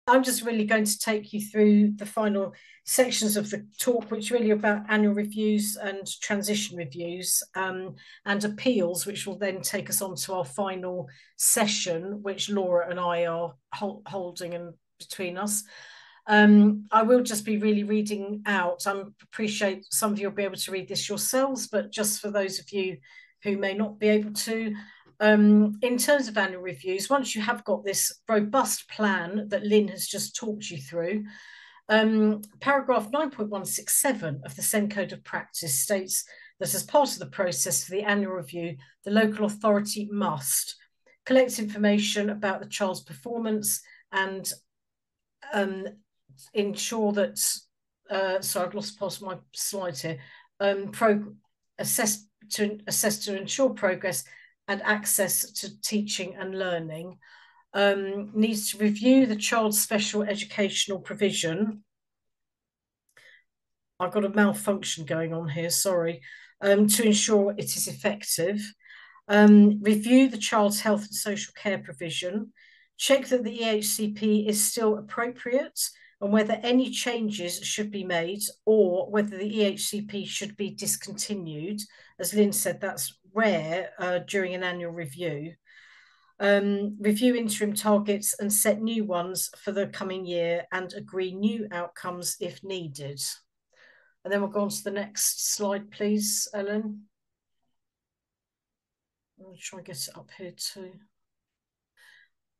I'm just really going to take you through the final sections of the talk, which really are about annual reviews and transition reviews, and appeals, which will then take us on to our final session, which Laura and I are holding in between us. I will just be really reading out. I appreciate some of you will be able to read this yourselves, but just for those of you who may not be able to, in terms of annual reviews, once you have got this robust plan that Lynn has just talked you through, paragraph 9.167 of the SEND Code of Practice states that as part of the process for the annual review, the local authority must collect information about the child's performance and ensure that, sorry, I've lost past my slide here, assess to ensure progress and access to teaching and learning, needs to review the child's special educational provision. I've got a malfunction going on here, sorry, to ensure it is effective. Review the child's health and social care provision, check that the EHCP is still appropriate and whether any changes should be made or whether the EHCP should be discontinued. As Lynn said, that's rare during an annual review. Review interim targets and set new ones for the coming year and agree new outcomes if needed. And then we'll go on to the next slide, please, Ellen. I'll try and get it up here too.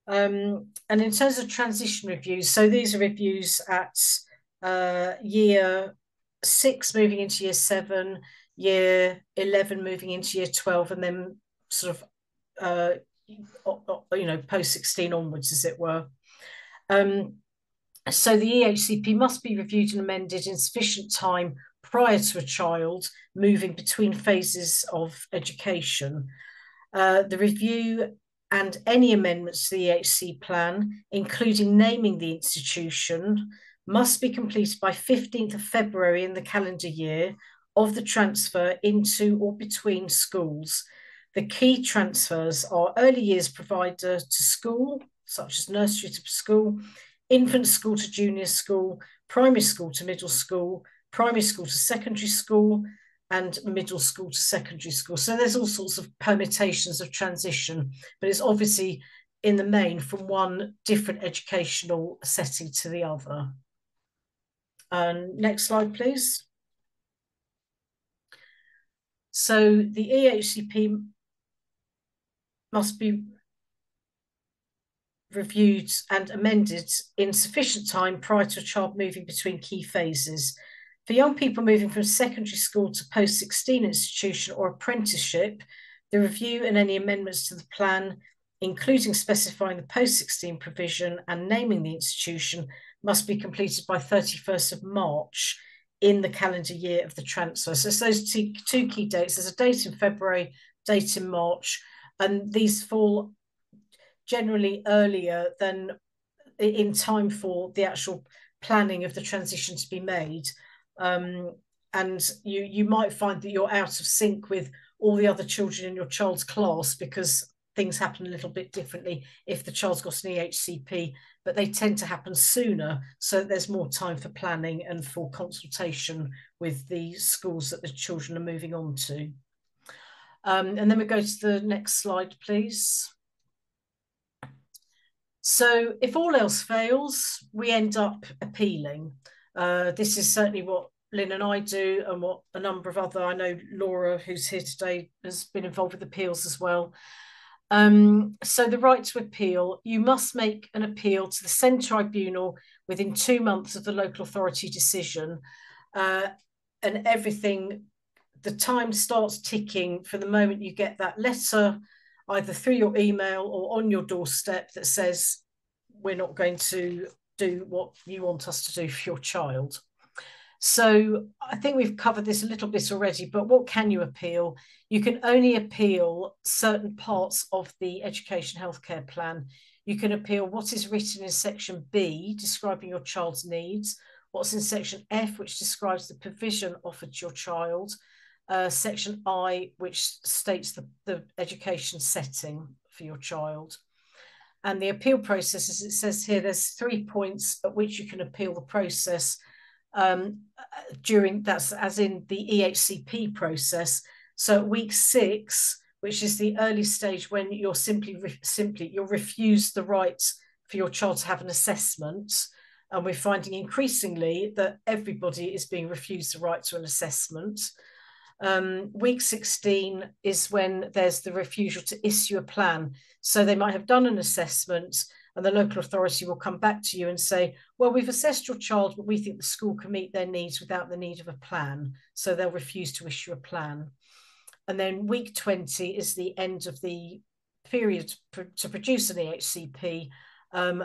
And in terms of transition reviews, so these are reviews at year 6 moving into year 7, year 11 moving into year 12, and then sort of, post 16 onwards, as it were. So the EHCP must be reviewed and amended in sufficient time prior to a child moving between phases of education. The review and any amendments to the EHC plan, including naming the institution, must be completed by 15th of February in the calendar year of the transfer into or between schools. The key transfers are early years provider to school, such as nursery to school, infant school to junior school, primary school to middle school, primary school to secondary school, and middle school to secondary school. So there's all sorts of permutations of transition, but it's obviously in the main from one different educational setting to the other. Next slide, please. So the EHCP must be reviewed and amended in sufficient time prior to a child moving between key phases. For young people moving from secondary school to post-16 institution or apprenticeship, the review and any amendments to the plan, including specifying the post-16 provision and naming the institution, must be completed by 31st of March in the calendar year of the transfer. So it's those two key dates. There's a date in February, date in March, and these fall generally earlier than in time for the actual planning of the transition to be made. And you might find that you're out of sync with all the other children in your child's class because things happen a little bit differently if the child's got an EHCP, but they tend to happen sooner, so there's more time for planning and for consultation with the schools that the children are moving on to. And then we go to the next slide, please. So if all else fails, we end up appealing. This is certainly what Lynn and I do, and what a number of other, I know Laura, who's here today, has been involved with appeals as well. So the right to appeal, you must make an appeal to the SEND Tribunal within 2 months of the local authority decision. And everything, the time starts ticking from the moment you get that letter, either through your email or on your doorstep, that says, we're not going to do what you want us to do for your child. So I think we've covered this a little bit already, but what can you appeal? You can only appeal certain parts of the education healthcare plan. You can appeal what is written in section B, describing your child's needs, what's in section F, which describes the provision offered to your child, section I, which states the education setting for your child. And the appeal process, as it says here, there's 3 points at which you can appeal the process during, that's as in the EHCP process. So at week 6, which is the early stage when you're you'll refuse the right for your child to have an assessment. And we're finding increasingly that everybody is being refused the right to an assessment. Week 16 is when there's the refusal to issue a plan. So they might have done an assessment and the local authority will come back to you and say, well, we've assessed your child, but we think the school can meet their needs without the need of a plan. So they'll refuse to issue a plan. And then week 20 is the end of the period to produce an EHCP.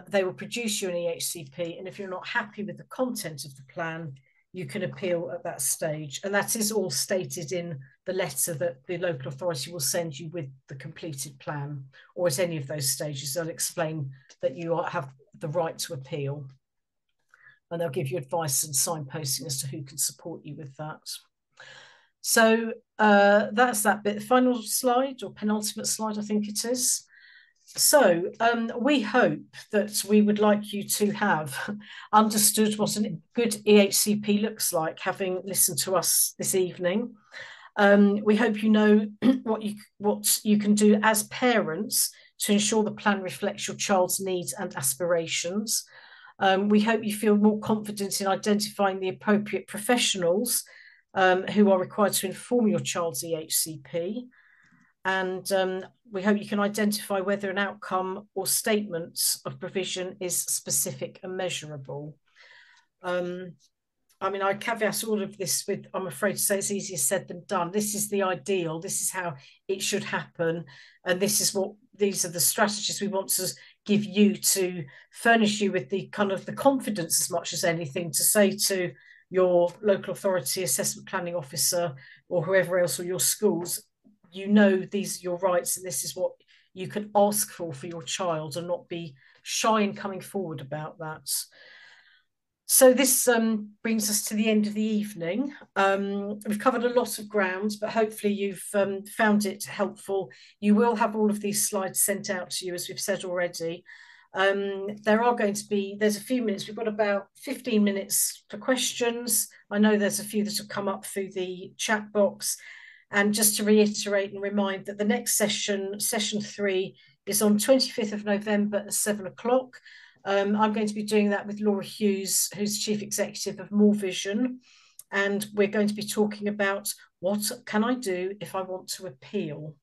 They will produce you an EHCP. And if you're not happy with the content of the plan, you can appeal at that stage. And that is all stated in the letter that the local authority will send you with the completed plan, or at any of those stages, they'll explain that you have the right to appeal. And they'll give you advice and signposting as to who can support you with that. So that's that bit. The final slide, or penultimate slide, I think it is. So we hope that we would like you to have understood what a good EHCP looks like, having listened to us this evening. We hope you know what you can do as parents to ensure the plan reflects your child's needs and aspirations. We hope you feel more confident in identifying the appropriate professionals who are required to inform your child's EHCP. And we hope you can identify whether an outcome or statement of provision is specific and measurable. I mean, I caveat all of this with, I'm afraid to say it's easier said than done. This is the ideal. This is how it should happen. And these are the strategies we want to give you to furnish you with the kind of the confidence as much as anything to say to your local authority, assessment planning officer, or whoever else, or your schools, you know, these are your rights and this is what you can ask for your child, and not be shy in coming forward about that. So this brings us to the end of the evening. We've covered a lot of ground, but hopefully you've found it helpful. You will have all of these slides sent out to you, as we've said already. There's a few minutes. We've got about 15 minutes for questions. I know there's a few that have come up through the chat box. And just to reiterate and remind that the next session, session 3, is on 25th of November at 7 o'clock. I'm going to be doing that with Laura Hughes, who's Chief Executive of More Vision. And we're going to be talking about what can I do if I want to appeal.